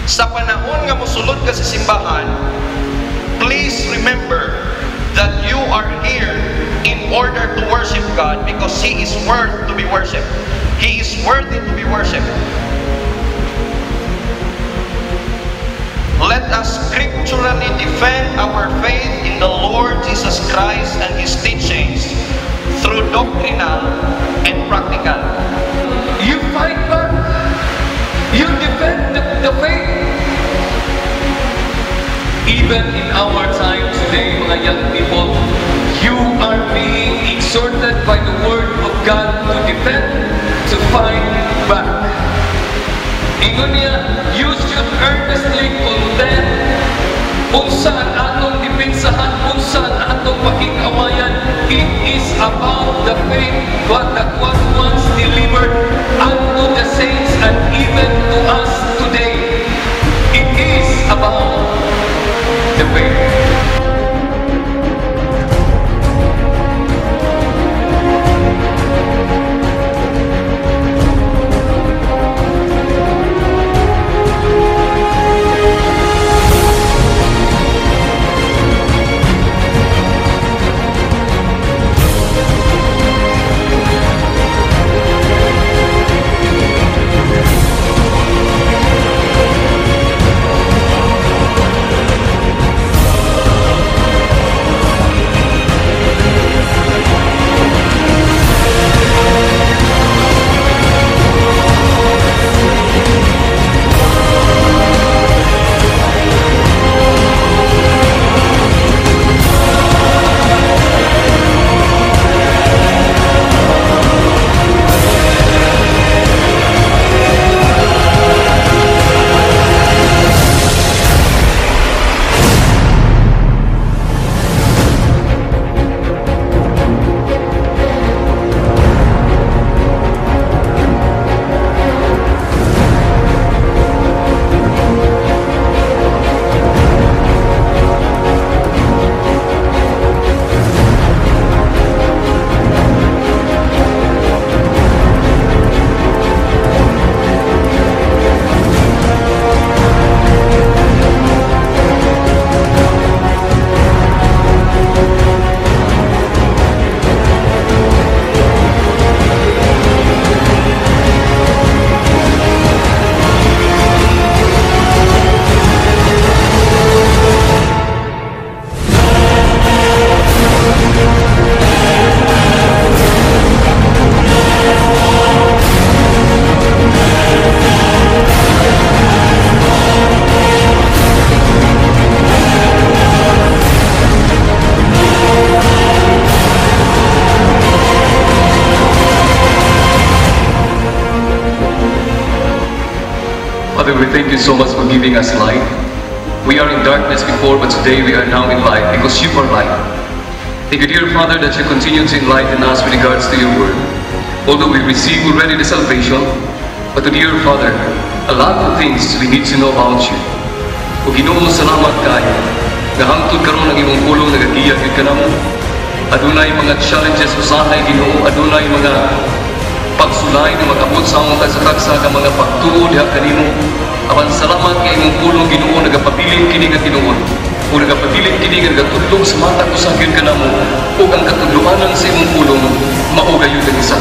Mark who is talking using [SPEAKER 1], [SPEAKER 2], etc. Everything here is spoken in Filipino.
[SPEAKER 1] Sa panahon nga mosulod ka sa simbahan, please remember that you are here in order to worship God because He is worth to be worshipped. He is worthy to be worshipped. Let us scripturally defend our faith in the Lord Jesus Christ and His teachings through doctrinal and practical.
[SPEAKER 2] You fight back. You defend the faith. Even in our time today, mga young people, you are being exhorted by the Word of God to defend, to fight back. Ingon niya, you should earnestly contend. Unsa ang atong dipinsahan, unsa ang atong pakikawayan. It is about the faith that was once delivered unto the saints and even to us today. It is about the faith. Father, we thank you so much for giving us light. We are in darkness before, but today we are now in light because you are light. Thank you, dear Father, that you continue to enlighten us with regards to your word. Although we receive already the salvation, but dear Father, a lot of things we need to know about you. O Ginoo, salamat kayo nga hangtod karon ang imong pulong nagagiya gid kanamo. Adunay mga challenges usahay Ginoo, adunay mga pagsulay na mag-abot sa among kasakagsa ka mga pagtuo diha kanimo. Apan salamat kay imong pulong Ginoo nagapabilin kini nga tinuod. O nagapabilin kini nga nagatudlong sa mata ko sa gyud kanamo ug ang katudloanan sa imong pulong mao gayud ang isa.